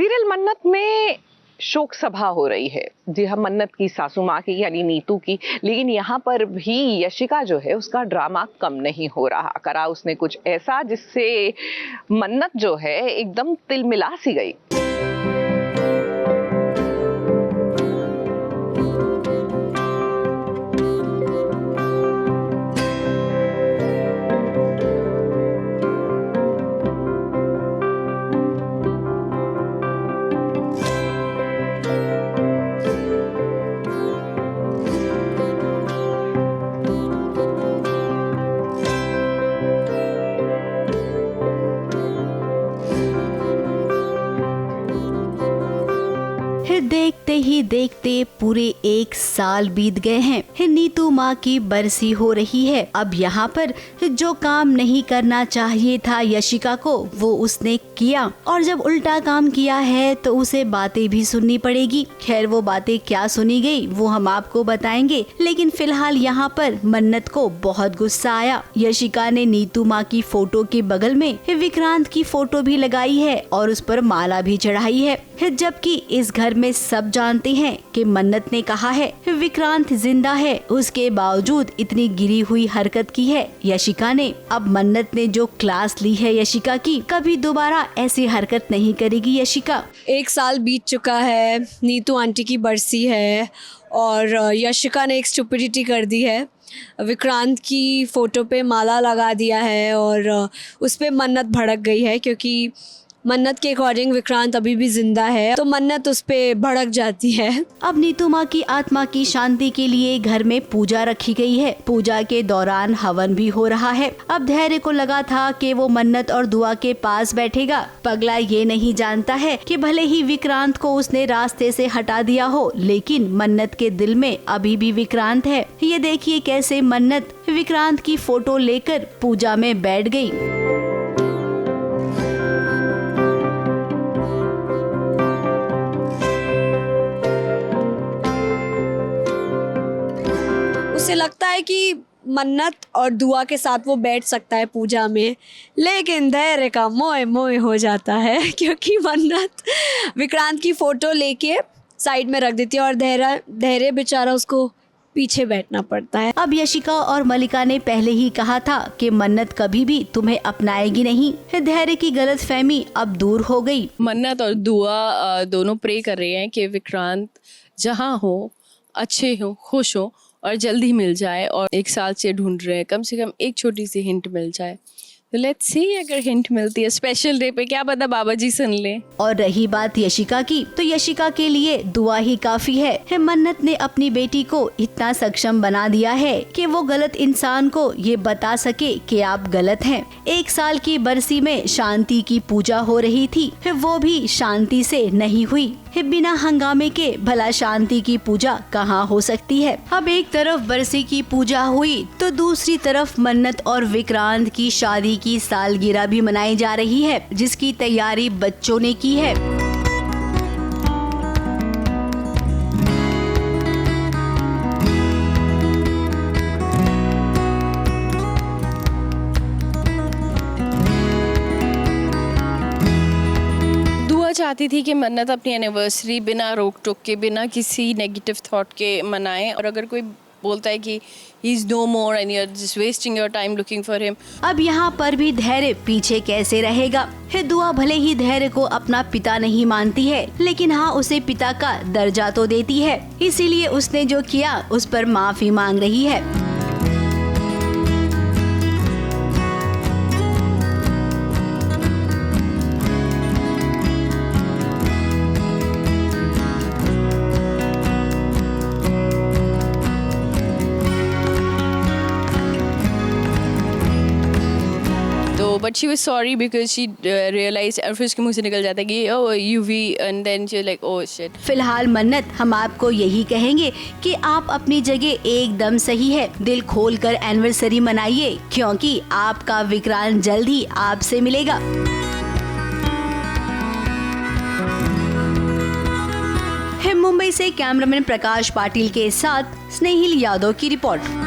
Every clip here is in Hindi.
सीरियल मन्नत में शोक सभा हो रही है। जी हाँ, मन्नत की सासू माँ की यानी नीतू की। लेकिन यहाँ पर भी यशिका जो है उसका ड्रामा कम नहीं हो रहा। करा उसने कुछ ऐसा जिससे मन्नत जो है एकदम तिलमिला सी गई। देखते ही देखते पूरे 1 साल बीत गए हैं। नीतू माँ की बरसी हो रही है। अब यहाँ पर जो काम नहीं करना चाहिए था यशिका को वो उसने किया, और जब उल्टा काम किया है तो उसे बातें भी सुननी पड़ेगी। खैर वो बातें क्या सुनी गई वो हम आपको बताएंगे, लेकिन फिलहाल यहाँ पर मन्नत को बहुत गुस्सा आया। यशिका ने नीतू माँ की फोटो के बगल में विक्रांत की फोटो भी लगाई है और उस पर माला भी चढ़ाई है, जबकि इस घर में सब जानते हैं कि मन्नत ने कहा है विक्रांत जिंदा है, उसके बावजूद इतनी गिरी हुई हरकत की है यशिका ने। अब मन्नत ने जो क्लास ली है यशिका की, कभी दोबारा ऐसी हरकत नहीं करेगी यशिका। 1 साल बीत चुका है, नीतू आंटी की बरसी है और यशिका ने एक स्टुपिडिटी कर दी है। विक्रांत की फोटो पे माला लगा दिया है और उस पे मन्नत भड़क गई है, क्योंकि मन्नत के अकॉर्डिंग विक्रांत अभी भी जिंदा है, तो मन्नत उस पे भड़क जाती है। अब नीतू माँ की आत्मा की शांति के लिए घर में पूजा रखी गई है। पूजा के दौरान हवन भी हो रहा है। अब धैर्य को लगा था कि वो मन्नत और दुआ के पास बैठेगा। पगला ये नहीं जानता है कि भले ही विक्रांत को उसने रास्ते से हटा दिया हो, लेकिन मन्नत के दिल में अभी भी विक्रांत है। ये देखिए कैसे मन्नत विक्रांत की फोटो लेकर पूजा में बैठ गई। उसे लगता है कि मन्नत और दुआ के साथ वो बैठ सकता है पूजा में, लेकिन धैर्य का मोह मोह हो जाता है, क्योंकि मन्नत विक्रांत की फोटो लेके साइड में रख देती है और धैर्य बेचारा उसको पीछे बैठना पड़ता है। अब यशिका और मलिका ने पहले ही कहा था कि मन्नत कभी भी तुम्हें अपनाएगी नहीं। धैर्य की गलतफहमी अब दूर हो गई। मन्नत और दुआ दोनों प्रे कर रहे हैं कि विक्रांत जहाँ हो, अच्छे हो, खुश हो और जल्दी मिल जाए, और 1 साल से ढूंढ रहे हैं, कम से कम एक छोटी सी हिंट मिल जाए। तो लेट्स सी अगर हिंट मिलती है स्पेशल डे पे, क्या पता बाबा जी सुन ले। और रही बात यशिका की, तो यशिका के लिए दुआ ही काफी है। मन्नत ने अपनी बेटी को इतना सक्षम बना दिया है कि वो गलत इंसान को ये बता सके कि आप गलत हैं। 1 साल की बरसी में शांति की पूजा हो रही थी, वो भी शांति से नहीं हुई। बिना हंगामे के भला शांति की पूजा कहाँ हो सकती है। अब एक तरफ बरसी की पूजा हुई तो दूसरी तरफ मन्नत और विक्रांत की शादी की सालगिरह भी मनाई जा रही है, जिसकी तैयारी बच्चों ने की है। चाहती थी कि मन्नत अपनी एनिवर्सरी बिना रोक टोक के, बिना किसी नेगेटिव थॉट के मनाए, और अगर कोई बोलता है कि he is no more and you're just wasting your time looking for him। अब यहाँ पर भी धैर्य पीछे कैसे रहेगा। दुआ भले ही धैर्य को अपना पिता नहीं मानती है, लेकिन हाँ उसे पिता का दर्जा तो देती है, इसीलिए उसने जो किया उस पर माफी मांग रही है। But she was sorry because she realized, और फिर उसके मुंह से निकल जाता है कि oh UV, and then she was like oh shit। फिलहाल मन्नत हम आपको यही कहेंगे कि आप अपनी जगह एकदम सही है। दिल खोलकर एनिवर्सरी मनाइए, क्योंकि आपका विक्रांत जल्द ही आपसे मिलेगा। मुंबई से कैमरामैन प्रकाश पाटिल के साथ स्नेहिल यादव की रिपोर्ट।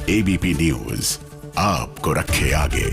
एबीपी न्यूज आपको रखे आगे।